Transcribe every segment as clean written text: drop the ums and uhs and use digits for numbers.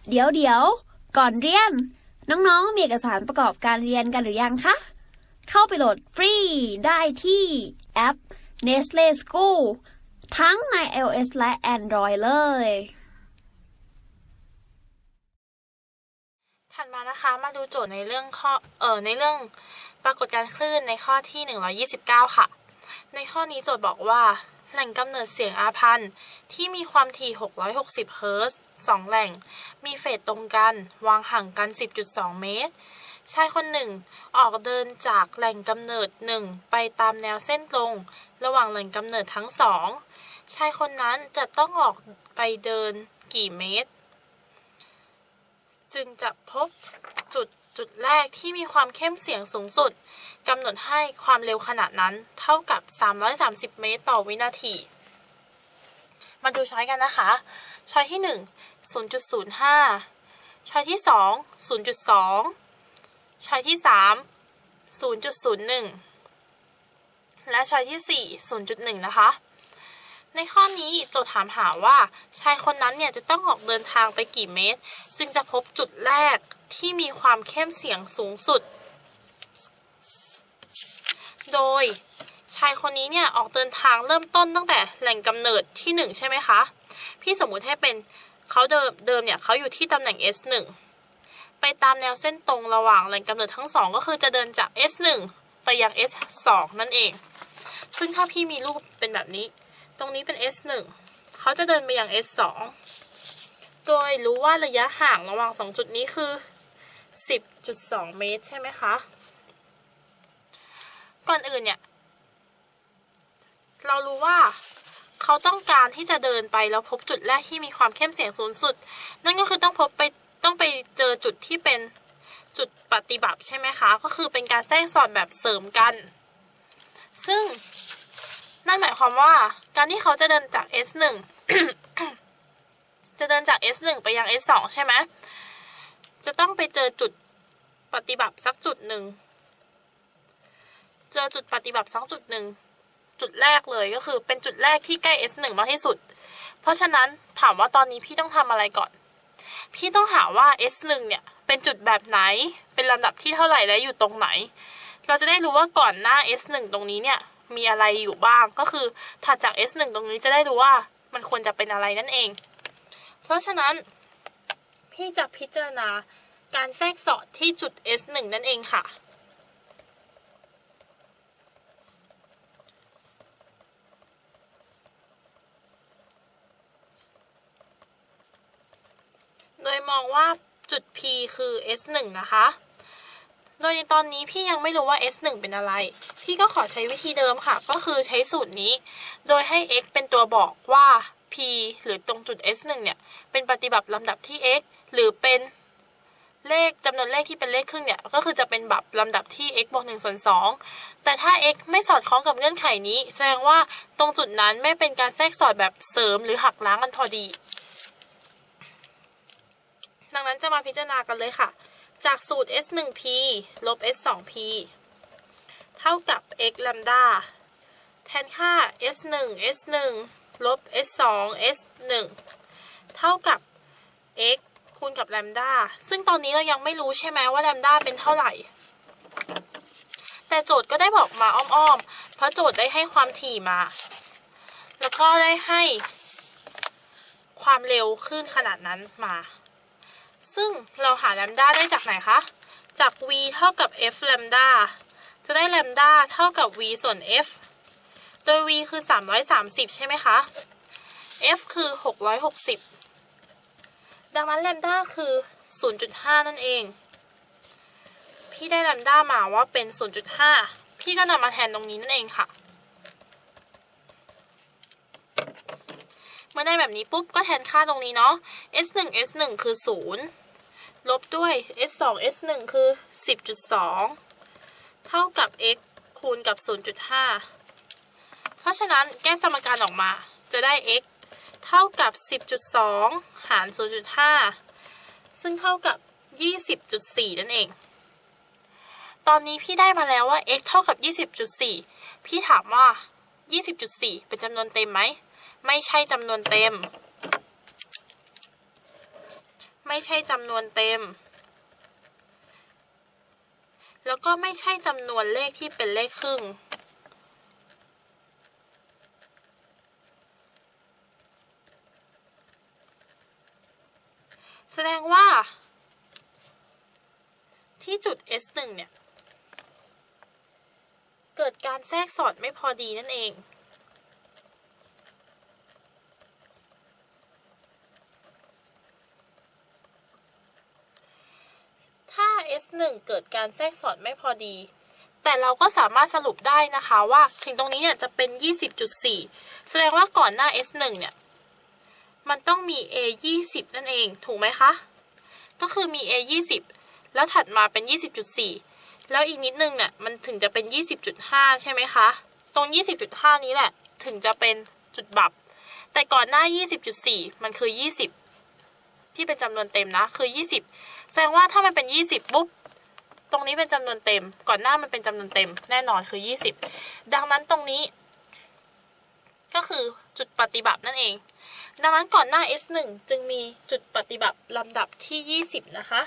เดี๋ยวก่อนเรียนน้องๆมีเอกสารประกอบการเรียนกันหรือยังคะเข้าไปโหลดฟรีได้ที่แอป Nestle School ทั้งใน iOS และ Android เลยถัดมานะคะมาดูโจทย์ในเรื่องปรากฏการณ์คลื่นในข้อที่129ค่ะในข้อนี้โจทย์บอกว่าแหล่งกำเนิดเสียงอาพันธ์ที่มีความถี่660เฮิรตซ์2แหล่งมีเฟสตรงกันวางห่างกัน 10.2 เมตรชายคนหนึ่งออกเดินจากแหล่งกำเนิด1ไปตามแนวเส้นตรงระหว่างแหล่งกำเนิดทั้งสองชายคนนั้นจะต้องออกไปเดินกี่เมตรจึงจะพบจุดแรกที่มีความเข้มเสียงสูงสุดกำหนดให้ความเร็วขนาดนั้นเท่ากับ330เมตรต่อวินาทีมาดูช้อยกันนะคะช้อยที่1 0.05 ช้อยที่2 0.2 ช้อยที่3 0.01 และช้อยที่4 0.1 นะคะในข้อนี้โจทย์ถามหาว่าชายคนนั้นเนี่ยจะต้องออกเดินทางไปกี่เมตรจึงจะพบจุดแรกที่มีความเข้มเสียงสูงสุดโดยชายคนนี้เนี่ยออกเดินทางเริ่มต้นตั้งแต่แหล่งกำเนิดที่1ใช่ไหมคะพี่สมมุติให้เป็นเขาเดิมเนี่ยเขาอยู่ที่ตำแหน่ง S1 ไปตามแนวเส้นตรงระหว่างแหล่งกำเนิดทั้งสองก็คือจะเดินจาก S1 ไปยัง S2 นั่นเองซึ่งถ้าพี่มีรูปเป็นแบบนี้ตรงนี้เป็น S1 เขาจะเดินไปยัง S2 โดยรู้ว่าระยะห่างระหว่าง2จุดนี้คือ 10.2 เมตรใช่ไหมคะก่อนอื่นเนี่ยเรารู้ว่าเขาต้องการที่จะเดินไปแล้วพบจุดแรกที่มีความเข้มเสียงสูงสุดนั่นก็คือต้องไปเจอจุดที่เป็นจุดปฏิบัติใช่ไหมคะก็คือเป็นการแทรกสอดแบบเสริมกันซึ่งนั่นหมายความว่าการที่เขาจะเดินจาก S1 จะเดินจาก S1 ไปยัง S2 ใช่ไหมจะต้องไปเจอจุดปฏิบัติสักจุดหนึ่งเจอจุดปฏิบัติสักจุดหนึ่งจุดแรกเลยก็คือเป็นจุดแรกที่ใกล้ S1 มากที่สุดเพราะฉะนั้นถามว่าตอนนี้พี่ต้องทำอะไรก่อนพี่ต้องหาว่า S1 เนี่ยเป็นจุดแบบไหนเป็นลำดับที่เท่าไหร่และอยู่ตรงไหนเราจะได้รู้ว่าก่อนหน้า S1 ตรงนี้เนี่ยมีอะไรอยู่บ้างก็คือถัดจาก S1 ตรงนี้จะได้รู้ว่ามันควรจะเป็นอะไรนั่นเองเพราะฉะนั้นพี่จะพิจารณาการแทรกสอดที่จุด S1 นั่นเองค่ะโดยมองว่าจุด P คือ S1 นะคะโดยในตอนนี้พี่ยังไม่รู้ว่า S1 เป็นอะไรพี่ก็ขอใช้วิธีเดิมค่ะก็คือใช้สูตรนี้โดยให้ x เป็นตัวบอกว่า P หรือตรงจุด S1 เนี่ยเป็นปฏิบัติลำดับที่ x หรือเป็นเลขจำนวนเลขที่เป็นเลขครึ่งเนี่ยก็คือจะเป็นแบบลำดับที่ x บวก1 ส่วน 2แต่ถ้า x ไม่สอดคล้องกับเงื่อนไขนี้แสดงว่าตรงจุดนั้นไม่เป็นการแทรกสอดแบบเสริมหรือหักล้างกันพอดีดังนั้นจะมาพิจารณากันเลยค่ะจากสูตร S1P ลบ S2P เท่ากับ x แลมดาแทนค่า S1 S1 ลบ S2 S1 เท่ากับ x คูณกับแลมดาซึ่งตอนนี้เรายังไม่รู้ใช่ไหมว่าแลมดาเป็นเท่าไหร่แต่โจทย์ก็ได้บอกมาอ้อมๆเพราะโจทย์ได้ให้ความถี่มาแล้วก็ได้ให้ความเร็วคลื่นขนาดนั้นมาซึ่งเราหาแลมดาได้จากไหนคะจาก v เท่ากับ f แลมดาจะได้แลมดาเท่ากับ v ส่วน f โดย v คือ330ใช่ไหมคะ f คือ660ดังนั้นแลมดาคือ 0.5 นั่นเองพี่ได้แลมดามาว่าเป็น 0.5 พี่ก็นำมาแทนตรงนี้นั่นเองค่ะเมื่อได้แบบนี้ปุ๊บก็แทนค่าตรงนี้เนาะ S1 S1 คือ0ลบด้วย S2 S1 คือ 10.2 เท่ากับ x คูณกับ 0.5 เพราะฉะนั้นแก้สมการออกมาจะได้ x เท่ากับ 10.2 หาร 0.5 ซึ่งเท่ากับ 20.4 นั่นเองตอนนี้พี่ได้มาแล้วว่า x เท่ากับ 20.4 พี่ถามว่า 20.4 เป็นจำนวนเต็มไหมไม่ใช่จำนวนเต็ม ไม่ใช่จำนวนเต็มแล้วก็ไม่ใช่จำนวนเลขที่เป็นเลขครึ่งแสดงว่าที่จุด S1 เนี่ยเกิดการแทรกสอดไม่พอดีนั่นเองถ้า S1 เกิดการแทรกสอดไม่พอดีแต่เราก็สามารถสรุปได้นะคะว่าถึงตรงนี้เนี่ยจะเป็น 20.4 แสดงว่าก่อนหน้า S1 เนี่ยมันต้องมี A 20นั่นเองถูกไหมคะก็คือมี A 20แล้วถัดมาเป็น 20.4 แล้วอีกนิดนึงเนี่ยมันถึงจะเป็น 20.5 ใช่ไหมคะตรง 20.5 นี้แหละถึงจะเป็นจุดบับแต่ก่อนหน้า 20.4 มันคือ 20ที่เป็นจำนวนเต็มนะคือ 20แสดงว่าถ้ามันเป็น 20ปุ๊บตรงนี้เป็นจำนวนเต็มก่อนหน้ามันเป็นจำนวนเต็มแน่นอนคือ 20ดังนั้นตรงนี้ก็คือจุดปฏิบัตินั่นเองดังนั้นก่อนหน้า S1 จึงมีจุดปฏิบัติลำดับที่ 20นะคะ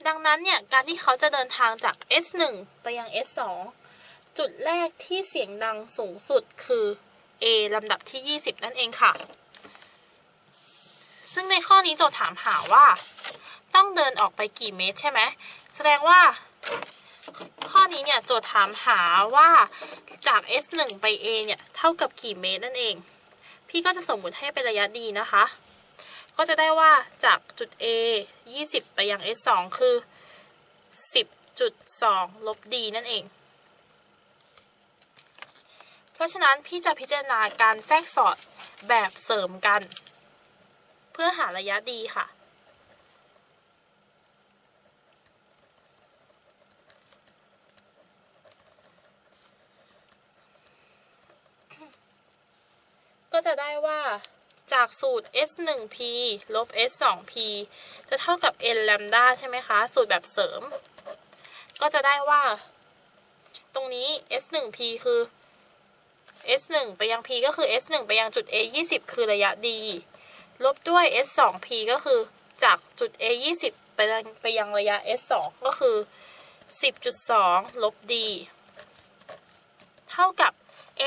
ดังนั้นเนี่ยการที่เขาจะเดินทางจาก S1 ไปยัง S2 จุดแรกที่เสียงดังสูงสุดคือ A ลำดับที่ 20นั่นเองค่ะซึ่งในข้อนี้โจทย์ถามหาว่าต้องเดินออกไปกี่เมตรใช่ไหมแสดงว่าข้อนี้เนี่ยโจทย์ถามหาว่าจาก S1 ไป A เนี่ยเท่ากับกี่เมตรนั่นเองพี่ก็จะสมมุติให้เป็นระยะ d นะคะก็จะได้ว่าจากจุด A 20ไปยัง S2 คือ 10.2 ลบ d นั่นเองเพราะฉะนั้นพี่จะพิจารณาการแทรกสอดแบบเสริมกันเพื่อหาระยะ d ค่ะก็จะได้ว่าจากสูตร S1p ลบ S2p จะเท่ากับ n แลมดาใช่ไหมคะสูตรแบบเสริมก็จะได้ว่าตรงนี้ S1p คือ S1 ไปยัง p ก็คือ S1 ไปยังจุด A 20คือระยะ d ลบด้วย S2p ก็คือจากจุด A 20ไปยังระยะ S2 ก็คือ 10.2 ลบ d เท่ากับ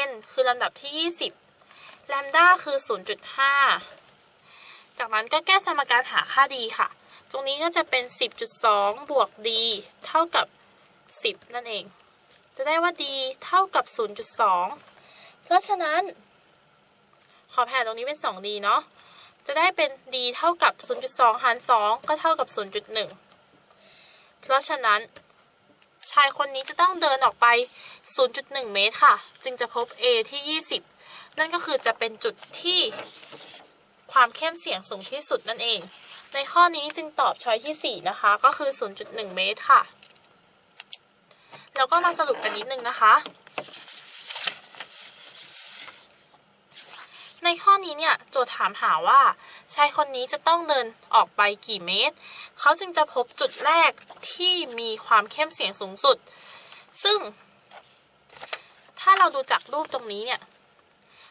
n คือลำดับที่ 20แลมด้าคือ 0.5 จากนั้นก็แก้สมการหาค่า d ค่ะตรงนี้ก็จะเป็น 10.2 บวก d เท่ากับ 10 นั่นเองจะได้ว่า d เท่ากับ 0.2 เพราะฉะนั้นขอแผ่ตรงนี้เป็น 2d เนาะจะได้เป็น d เท่ากับ 0.2 หาร 2 ก็เท่ากับ 0.1 เพราะฉะนั้นชายคนนี้จะต้องเดินออกไป 0.1 เมตรค่ะจึงจะพบ a ที่ 20นั่นก็คือจะเป็นจุดที่ความเข้มเสียงสูงที่สุดนั่นเองในข้อนี้จึงตอบช้อยที่ 4 นะคะก็คือ 0.1 เมตรค่ะแล้วก็มาสรุปกันนิดนึงนะคะในข้อนี้เนี่ยโจทย์ถามหาว่าชายคนนี้จะต้องเดินออกไปกี่เมตรเขาจึงจะพบจุดแรกที่มีความเข้มเสียงสูงสุดซึ่งถ้าเราดูจากรูปตรงนี้เนี่ย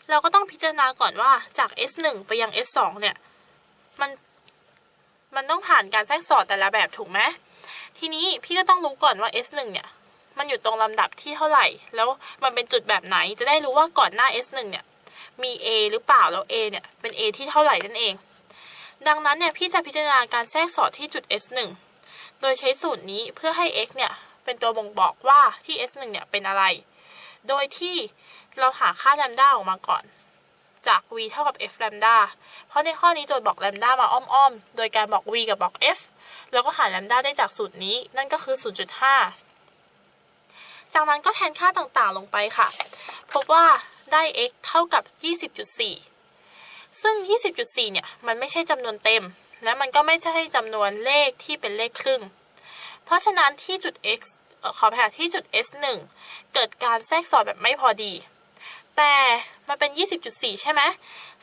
เราก็ต้องพิจารณาก่อนว่าจาก S1 ไปยัง S2 เนี่ยมันต้องผ่านการแทรกสอดแต่ละแบบถูกไหมทีนี้พี่ก็ต้องรู้ก่อนว่า S1 เนี่ยมันอยู่ตรงลำดับที่เท่าไหร่แล้วมันเป็นจุดแบบไหนจะได้รู้ว่าก่อนหน้า S1 เนี่ยมี A หรือเปล่าแล้ว A เนี่ยเป็น A ที่เท่าไหร่นั่นเองดังนั้นเนี่ยพี่จะพิจารณาการแทรกสอดที่จุด S1 โดยใช้สูตรนี้เพื่อให้ x เนี่ยเป็นตัวบ่งบอกว่าที่ S1 เนี่ยเป็นอะไรโดยที่เราหาค่าแลมด้าออกมาก่อนจาก v เท่ากับ f แลมด้าเพราะในข้อนี้โจทย์บอกแลมด้ามาอ้อมๆโดยการบอก v กับบอก f แล้วก็หาแลมด้าได้จากสูตรนี้นั่นก็คือ 0.5 จากนั้นก็แทนค่าต่างๆลงไปค่ะพบว่าได้ x เท่ากับ 20.4 ซึ่ง 20.4 เนี่ยมันไม่ใช่จำนวนเต็มและมันก็ไม่ใช่จำนวนเลขที่เป็นเลขครึ่งเพราะฉะนั้นที่จุด x ขอแผ่ที่จุด S1 เกิดการแทรกสอดแบบไม่พอดี แต่มันเป็น 20.4 ใช่ไหม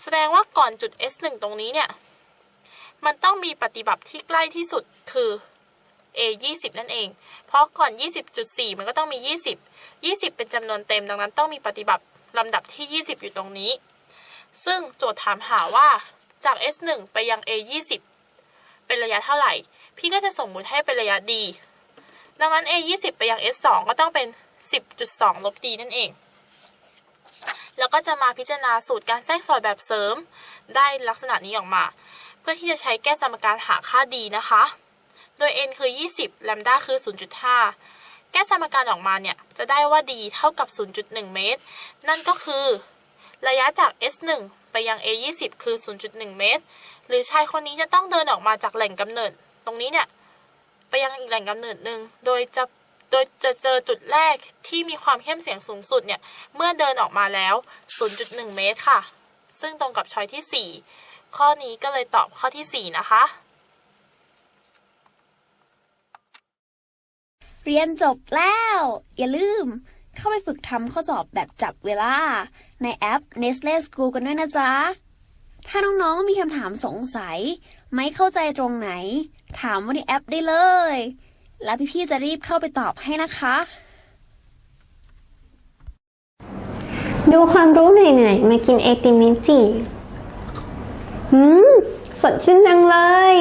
แสดงว่าก่อนจุด S1 ตรงนี้เนี่ยมันต้องมีปฏิบัติที่ใกล้ที่สุดคือ A 20นั่นเองเพราะก่อน 20.4 มันก็ต้องมี 20เป็นจำนวนเต็มดังนั้นต้องมีปฏิบัติลำดับที่ 20 อยู่ตรงนี้ซึ่งโจทย์ถามหาว่าจาก S1 ไปยัง A 20เป็นระยะเท่าไหร่พี่ก็จะสมมุติให้เป็นระยะ d ดังนั้น A 20ไปยัง S2 ก็ต้องเป็น 10.2 ลบ d นั่นเองแล้วก็จะมาพิจารณาสูตรการแทรกสอดแบบเสริมได้ลักษณะนี้ออกมาเพื่อที่จะใช้แก้สมการหาค่า d นะคะโดย n คือ20 lambda คือ 0.5 แก้สมการออกมาเนี่ยจะได้ว่า d เท่ากับ 0.1 เมตรนั่นก็คือระยะจาก S1 ไปยัง A 20คือ 0.1 เมตรหรือชายคนนี้จะต้องเดินออกมาจากแหล่งกำเนิดตรงนี้เนี่ยไปยังอีกแหล่งกำเนิดหนึ่งโดยจะเจอจุดแรกที่มีความเข้มเสียงสูงสุดเนี่ยเมื่อเดินออกมาแล้ว 0.1 เมตรค่ะซึ่งตรงกับช้อยที่ 4 ข้อนี้ก็เลยตอบข้อที่ 4 นะคะ เรียนจบแล้ว อย่าลืมเข้าไปฝึกทำข้อสอบแบบจับเวลาในแอป Nestle School กันด้วยนะจ๊ะ ถ้าน้องๆมีคำถามสงสัยไม่เข้าใจตรงไหนถามว่าในแอปได้เลย แล้วพี่ๆจะรีบเข้าไปตอบให้นะคะ ดูความรู้เหนื่อยๆมากินไอติมมิจิสดชื่นจังเลย